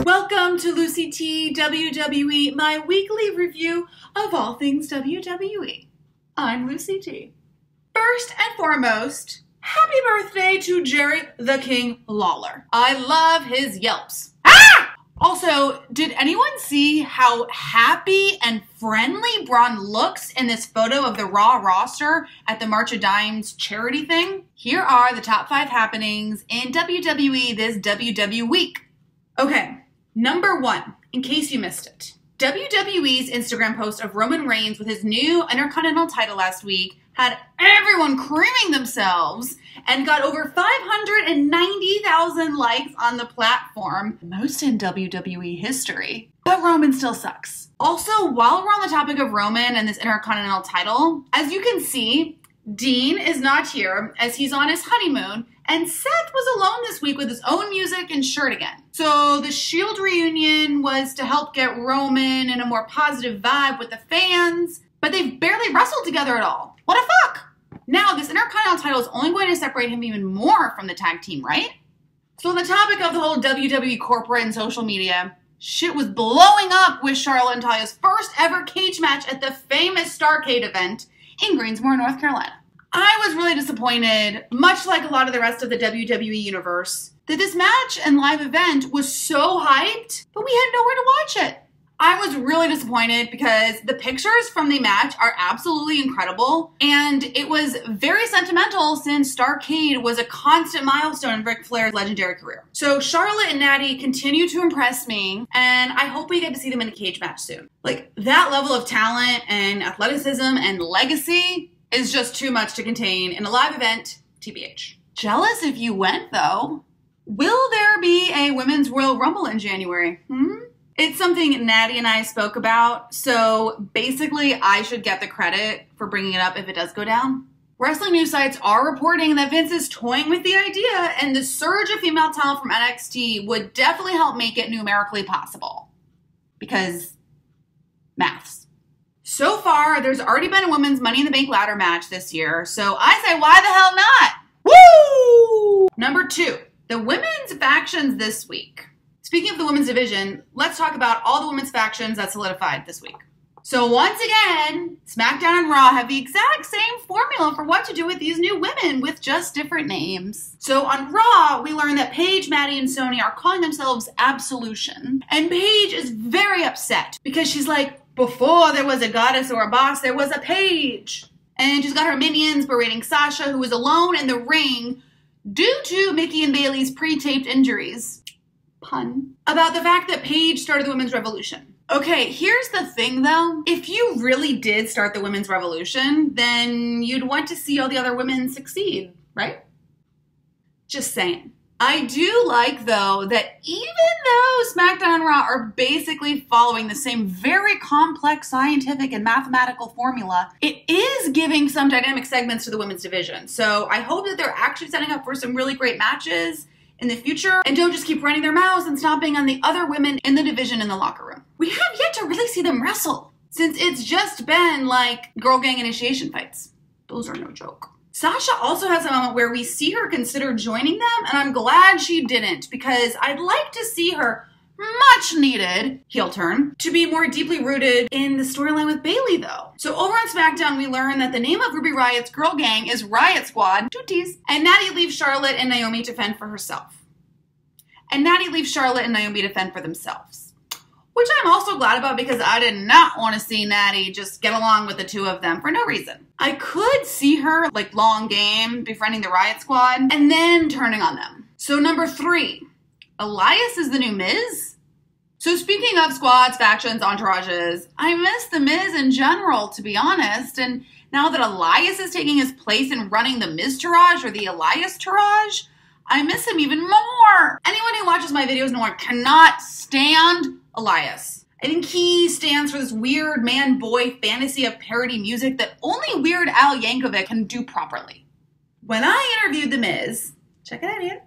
Welcome to LucyTWWE, my weekly review of all things WWE. I'm Lucy T. First and foremost, happy birthday to Jerry the King Lawler. I love his yelps. Also, did anyone see how happy and friendly Braun looks in this photo of the Raw roster at the March of Dimes charity thing? Here are the top 5 happenings in WWE this WWE week. Okay, number 1, in case you missed it. WWE's Instagram post of Roman Reigns with his new Intercontinental title last week had everyone creaming themselves and got over 590,000 likes on the platform, most in WWE history. But Roman still sucks. Also, while we're on the topic of Roman and this Intercontinental title, as you can see, Dean is not here as he's on his honeymoon, and Seth was alone this week with his own music and shirt again. So the Shield reunion was to help get Roman in a more positive vibe with the fans, but they've barely wrestled together at all. What the fuck? Now, this Intercontinental title is only going to separate him even more from the tag team, right? So on the topic of the whole WWE corporate and social media, shit was blowing up with Charlotte and Talia's first ever cage match at the famous Starrcade event in Greensboro, North Carolina. I was really disappointed, much like a lot of the rest of the WWE universe, that this match and live event was so hyped, but we had nowhere to watch it. I was really disappointed because the pictures from the match are absolutely incredible, and it was very sentimental since Starrcade was a constant milestone in Ric Flair's legendary career. So Charlotte and Natty continue to impress me, and I hope we get to see them in a cage match soon. Like, that level of talent and athleticism and legacy is just too much to contain in a live event, TBH. Jealous if you went, though. Will there be a Women's Royal Rumble in January? It's something Natty and I spoke about, so basically I should get the credit for bringing it up if it does go down. Wrestling news sites are reporting that Vince is toying with the idea, and the surge of female talent from NXT would definitely help make it numerically possible. Because maths. So far, there's already been a women's Money in the Bank ladder match this year, so I say why the hell not? Woo! Number 2, the women's factions this week. Speaking of the women's division, let's talk about all the women's factions that solidified this week. So once again, SmackDown and Raw have the exact same formula for what to do with these new women with just different names. So on Raw, we learned that Paige, Maddie, and Sonya are calling themselves Absolution. And Paige is very upset because she's like, before there was a goddess or a boss, there was a Paige. And she's got her minions berating Sasha, who was alone in the ring due to Mickey and Bayley's pre-taped injuries. Pun. About the fact that Paige started the Women's Revolution. Okay, here's the thing though. If you really did start the Women's Revolution, then you'd want to see all the other women succeed, right? Just saying. I do like though that even though SmackDown and Raw are basically following the same very complex scientific and mathematical formula, it is giving some dynamic segments to the women's division. So I hope that they're actually setting up for some really great matches in the future, and don't just keep running their mouths and stomping on the other women in the division in the locker room. We have yet to really see them wrestle, since it's just been like girl gang initiation fights. Those are no joke. Sasha also has a moment where we see her consider joining them, and I'm glad she didn't, because I'd like to see her much needed heel turn to be more deeply rooted in the storyline with Bayley though. So over on SmackDown, we learn that the name of Ruby Riot's girl gang is Riot Squad, tooties, and Natty leaves Charlotte and Naomi to fend for herself. And Natty leaves Charlotte and Naomi to fend for themselves. Which I'm also glad about because I did not want to see Natty just get along with the two of them for no reason. I could see her, like long game, befriending the Riot Squad and then turning on them. So number 3. Elias is the new Miz? So speaking of squads, factions, entourages, I miss the Miz in general, to be honest. And now that Elias is taking his place in running the Miz-tourage or the Elias-tourage, I miss him even more. Anyone who watches my videos know I cannot stand Elias. I think he stands for this weird man-boy fantasy of parody music that only Weird Al Yankovic can do properly. When I interviewed The Miz, check it out here,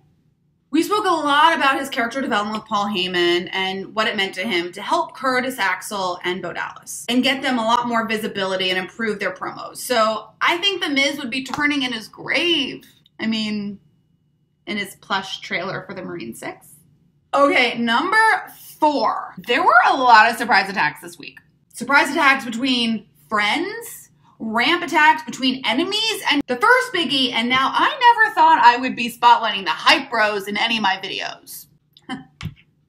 we spoke a lot about his character development with Paul Heyman and what it meant to him to help Curtis Axel and Bo Dallas and get them a lot more visibility and improve their promos. So I think The Miz would be turning in his grave. I mean, in his plush trailer for the Marine 6. Okay, number 4. There were a lot of surprise attacks this week. Surprise attacks between friends, ramp attacks between enemies, and the first biggie, and now I never thought I would be spotlighting the Hype Bros in any of my videos.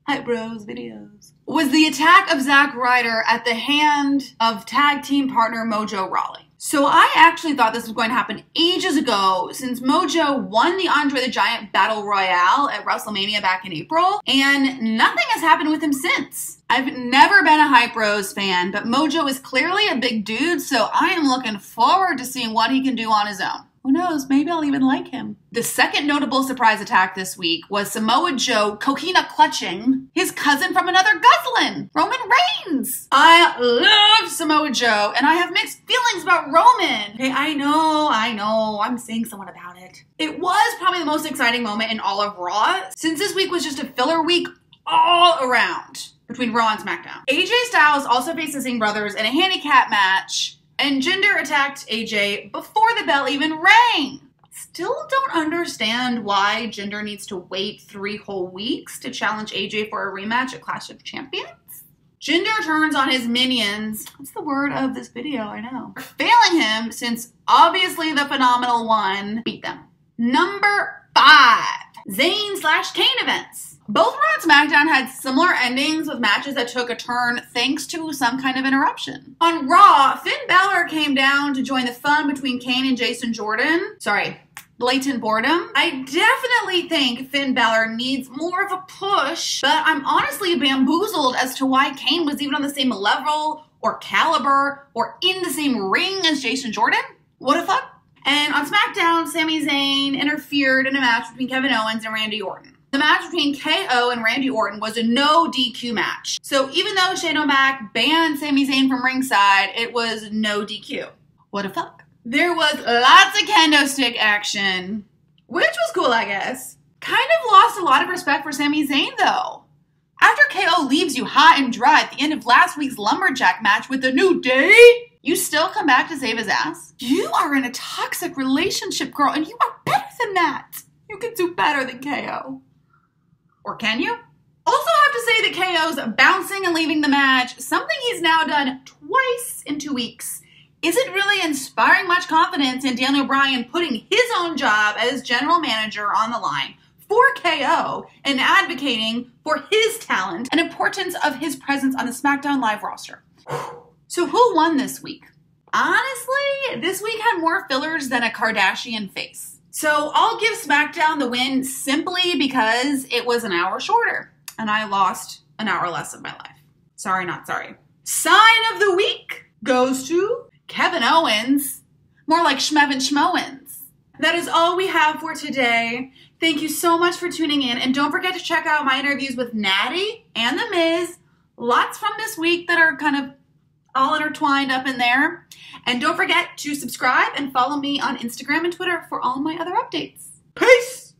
Hype Bros videos. Was the attack of Zack Ryder at the hand of tag team partner Mojo Rawley. So I actually thought this was going to happen ages ago, since Mojo won the Andre the Giant Battle Royale at WrestleMania back in April, and nothing has happened with him since. I've never been a Hype Bros fan, but Mojo is clearly a big dude, so I am looking forward to seeing what he can do on his own. Who knows, maybe I'll even like him. The second notable surprise attack this week was Samoa Joe coquina clutching his cousin from another guzzlin', Roman Reigns. I love Samoa Joe, and I have mixed feelings about Roman. Okay, I know, I'm seeing someone about it. It was probably the most exciting moment in all of Raw, since this week was just a filler week all around between Raw and SmackDown. AJ Styles also faced the Singh brothers in a handicap match, and Jinder attacked AJ before the bell even rang. Still don't understand why Jinder needs to wait 3 whole weeks to challenge AJ for a rematch at Clash of Champions. Jinder turns on his minions. What's the word of this video? I know. Failing him, since obviously the phenomenal one beat them. Number 5. Zayn/Kane events. Both Raw and SmackDown had similar endings with matches that took a turn thanks to some kind of interruption. On Raw, Finn Balor came down to join the fun between Kane and Jason Jordan. Sorry, blatant boredom. I definitely think Finn Balor needs more of a push, but I'm honestly bamboozled as to why Kane was even on the same level or caliber or in the same ring as Jason Jordan. What the fuck? And on SmackDown, Sami Zayn interfered in a match between Kevin Owens and Randy Orton. The match between KO and Randy Orton was a no DQ match. So even though Shane O'Mac banned Sami Zayn from ringside, it was no DQ. What the fuck? There was lots of kendo stick action, which was cool, I guess. Kind of lost a lot of respect for Sami Zayn, though. After KO leaves you hot and dry at the end of last week's Lumberjack match with the New Day, you still come back to save his ass? You are in a toxic relationship, girl, and you are better than that. You can do better than KO. Or can you? Also have to say that KO's bouncing and leaving the match, something he's now done twice in 2 weeks, isn't really inspiring much confidence in Daniel Bryan putting his own job as general manager on the line for KO and advocating for his talent and importance of his presence on the SmackDown Live roster. So who won this week? Honestly, this week had more fillers than a Kardashian face. So I'll give SmackDown the win simply because it was an hour shorter and I lost an hour less of my life. Sorry, not sorry. Sign of the week goes to Kevin Owens. More like Schmevin Schmoens. That is all we have for today. Thank you so much for tuning in. And don't forget to check out my interviews with Natty and The Miz. Lots from this week that are kind of all intertwined up in there. And don't forget to subscribe and follow me on Instagram and Twitter for all my other updates. Peace!